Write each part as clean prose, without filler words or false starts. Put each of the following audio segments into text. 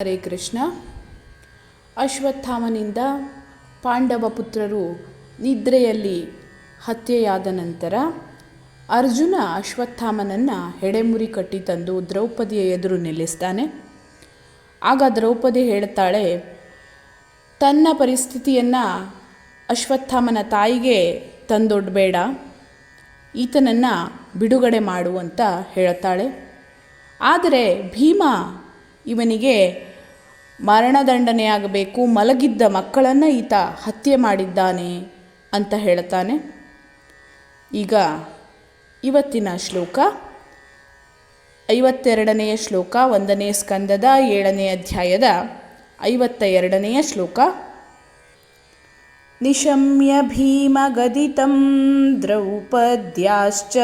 ಹರೇ ಕೃಷ್ಣ. ಅಶ್ವತ್ಥಾಮನಿಂದ ಪಾಂಡವ ಪುತ್ರರು ನಿದ್ರೆಯಲ್ಲಿ ಹತ್ಯೆಯಾದ ನಂತರ ಅರ್ಜುನ ಅಶ್ವತ್ಥಾಮನನ್ನು ಹೆಡೆಮುರಿ ಕಟ್ಟಿ ತಂದು ದ್ರೌಪದಿಯ ಎದುರು ನಿಲ್ಲಿಸ್ತಾನೆ. ಆಗ ದ್ರೌಪದಿ ಹೇಳ್ತಾಳೆ, ತನ್ನ ಪರಿಸ್ಥಿತಿಯನ್ನು ಅಶ್ವತ್ಥಾಮನ ತಾಯಿಗೆ ತಂದೊಡ್ಬೇಡ, ಈತನನ್ನು ಬಿಡುಗಡೆ ಮಾಡು ಅಂತ ಹೇಳ್ತಾಳೆ. ಆದರೆ ಭೀಮ ಇವನಿಗೆ ಮರಣದಂಡನೆಯಾಗಬೇಕು, ಮಲಗಿದ್ದ ಮಕ್ಕಳನ್ನು ಈತ ಹತ್ಯೆ ಮಾಡಿದ್ದಾನೆ ಅಂತ ಹೇಳ್ತಾನೆ. ಈಗ ಇವತ್ತಿನ ಶ್ಲೋಕ 52ನೇ ಶ್ಲೋಕ, 1ನೇ ಸ್ಕಂದದ 7ನೇ ಅಧ್ಯಾಯದ 52ನೇ ಶ್ಲೋಕ. ನಿಶಮ್ಯ ಭೀಮಗದಿತಂ ದ್ರೌಪದ್ಯಾಶ್ಚ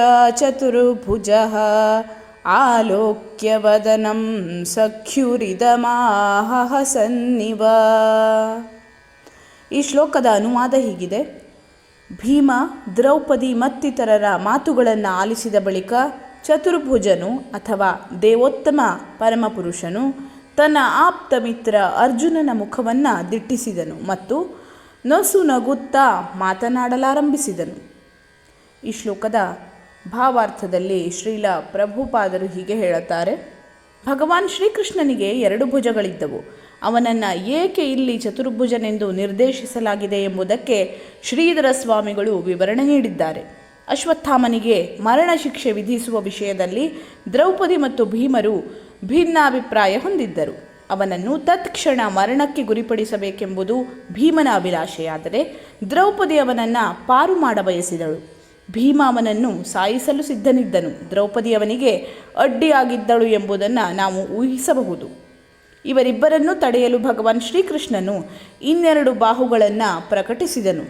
ಚತುರ್ಭುಜಃ ಆಲೋಕ್ಯ ವದನಂ ಸಖ್ಯುರಿದಮಾಹ ಸನ್ನಿವ. ಈ ಶ್ಲೋಕದ ಅನುವಾದ ಹೀಗಿದೆ: ಭೀಮ ದ್ರೌಪದಿ ಮತ್ತಿತರರ ಮಾತುಗಳನ್ನು ಆಲಿಸಿದ ಬಳಿಕ ಚತುರ್ಭುಜನು ಅಥವಾ ದೇವೋತ್ತಮ ಪರಮಪುರುಷನು ತನ್ನ ಆಪ್ತ ಮಿತ್ರ ಅರ್ಜುನನ ಮುಖವನ್ನು ದಿಟ್ಟಿಸಿದನು ಮತ್ತು ನಸು ನಗುತ್ತಾ ಮಾತನಾಡಲಾರಂಭಿಸಿದನು. ಈ ಶ್ಲೋಕದ ಭಾವಾರ್ಥದಲ್ಲಿ ಶ್ರೀಲ ಪ್ರಭುಪಾದರು ಹೀಗೆ ಹೇಳುತ್ತಾರೆ: ಭಗವಾನ್ ಶ್ರೀಕೃಷ್ಣನಿಗೆ 2 ಭುಜಗಳಿದ್ದವು. ಅವನನ್ನು ಏಕೆ ಇಲ್ಲಿ ಚತುರ್ಭುಜನೆಂದು ನಿರ್ದೇಶಿಸಲಾಗಿದೆ ಎಂಬುದಕ್ಕೆ ಶ್ರೀಧರ ಸ್ವಾಮಿಗಳು ವಿವರಣೆ ನೀಡಿದ್ದಾರೆ. ಅಶ್ವತ್ಥಾಮನಿಗೆ ಮರಣ ಶಿಕ್ಷೆ ವಿಧಿಸುವ ವಿಷಯದಲ್ಲಿ ದ್ರೌಪದಿ ಮತ್ತು ಭೀಮರು ಭಿನ್ನಾಭಿಪ್ರಾಯ ಹೊಂದಿದ್ದರು. ಅವನನ್ನು ತತ್ಕ್ಷಣ ಮರಣಕ್ಕೆ ಗುರಿಪಡಿಸಬೇಕೆಂಬುದು ಭೀಮನ ಅಭಿಲಾಷೆಯಾದರೆ ದ್ರೌಪದಿ ಅವನನ್ನು ಪಾರು ಮಾಡಬಯಸಿದಳು. ಭೀಮ ಅವನನ್ನು ಸಾಯಿಸಲು ಸಿದ್ಧನಿದ್ದನು. ದ್ರೌಪದಿ ಅವನಿಗೆ ಅಡ್ಡಿಯಾಗಿದ್ದಳು ಎಂಬುದನ್ನು ನಾವು ಊಹಿಸಬಹುದು. ಇವರಿಬ್ಬರನ್ನು ತಡೆಯಲು ಭಗವಾನ್ ಶ್ರೀಕೃಷ್ಣನು 2 ಬಾಹುಗಳನ್ನು ಪ್ರಕಟಿಸಿದನು.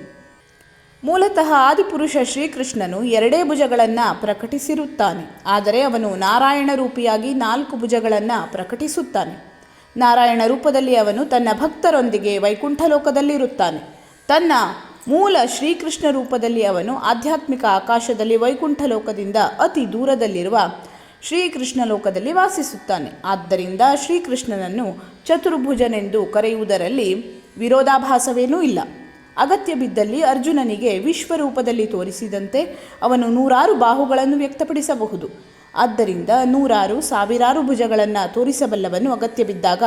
ಮೂಲತಃ ಆದಿಪುರುಷ ಶ್ರೀಕೃಷ್ಣನು 2 ಭುಜಗಳನ್ನು ಪ್ರಕಟಿಸಿರುತ್ತಾನೆ. ಆದರೆ ಅವನು ನಾರಾಯಣ ರೂಪಿಯಾಗಿ 4 ಭುಜಗಳನ್ನು ಪ್ರಕಟಿಸುತ್ತಾನೆ. ನಾರಾಯಣ ರೂಪದಲ್ಲಿ ಅವನು ತನ್ನ ಭಕ್ತರೊಂದಿಗೆ ವೈಕುಂಠ ಲೋಕದಲ್ಲಿರುತ್ತಾನೆ. ತನ್ನ ಮೂಲ ಶ್ರೀಕೃಷ್ಣ ರೂಪದಲ್ಲಿ ಅವನು ಆಧ್ಯಾತ್ಮಿಕ ಆಕಾಶದಲ್ಲಿ ವೈಕುಂಠ ಲೋಕದಿಂದ ಅತಿ ದೂರದಲ್ಲಿರುವ ಶ್ರೀಕೃಷ್ಣ ಲೋಕದಲ್ಲಿ ವಾಸಿಸುತ್ತಾನೆ. ಆದ್ದರಿಂದ ಶ್ರೀಕೃಷ್ಣನನ್ನು ಚತುರ್ಭುಜನೆಂದು ಕರೆಯುವುದರಲ್ಲಿ ವಿರೋಧಾಭಾಸವೇನೂ ಇಲ್ಲ. ಅಗತ್ಯ ಬಿದ್ದಲ್ಲಿ ಅರ್ಜುನನಿಗೆ ವಿಶ್ವರೂಪದಲ್ಲಿ ತೋರಿಸಿದಂತೆ ಅವನು 100 ಬಾಹುಗಳನ್ನು ವ್ಯಕ್ತಪಡಿಸಬಹುದು. ಆದ್ದರಿಂದ 100 ಸಾವಿರಾರು ಭುಜಗಳನ್ನು ತೋರಿಸಬಲ್ಲವನು ಅಗತ್ಯ ಬಿದ್ದಾಗ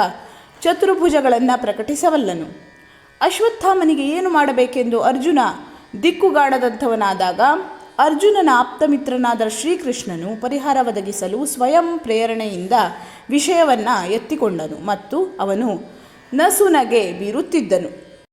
ಚತುರ್ಭುಜಗಳನ್ನು ಪ್ರಕಟಿಸಬಲ್ಲನು. ಅಶ್ವತ್ಥಾಮನಿಗೆ ಏನು ಮಾಡಬೇಕೆಂದು ಅರ್ಜುನ ದಿಕ್ಕುಗಾಡದಂಥವನಾದಾಗ ಅರ್ಜುನನ ಆಪ್ತಮಿತ್ರನಾದ ಶ್ರೀಕೃಷ್ಣನು ಪರಿಹಾರ ಒದಗಿಸಲು ಸ್ವಯಂ ಪ್ರೇರಣೆಯಿಂದ ವಿಷಯವನ್ನು ಎತ್ತಿಕೊಂಡನು ಮತ್ತು ಅವನು ನಸುನಗೆ ಬೀರುತ್ತಿದ್ದನು.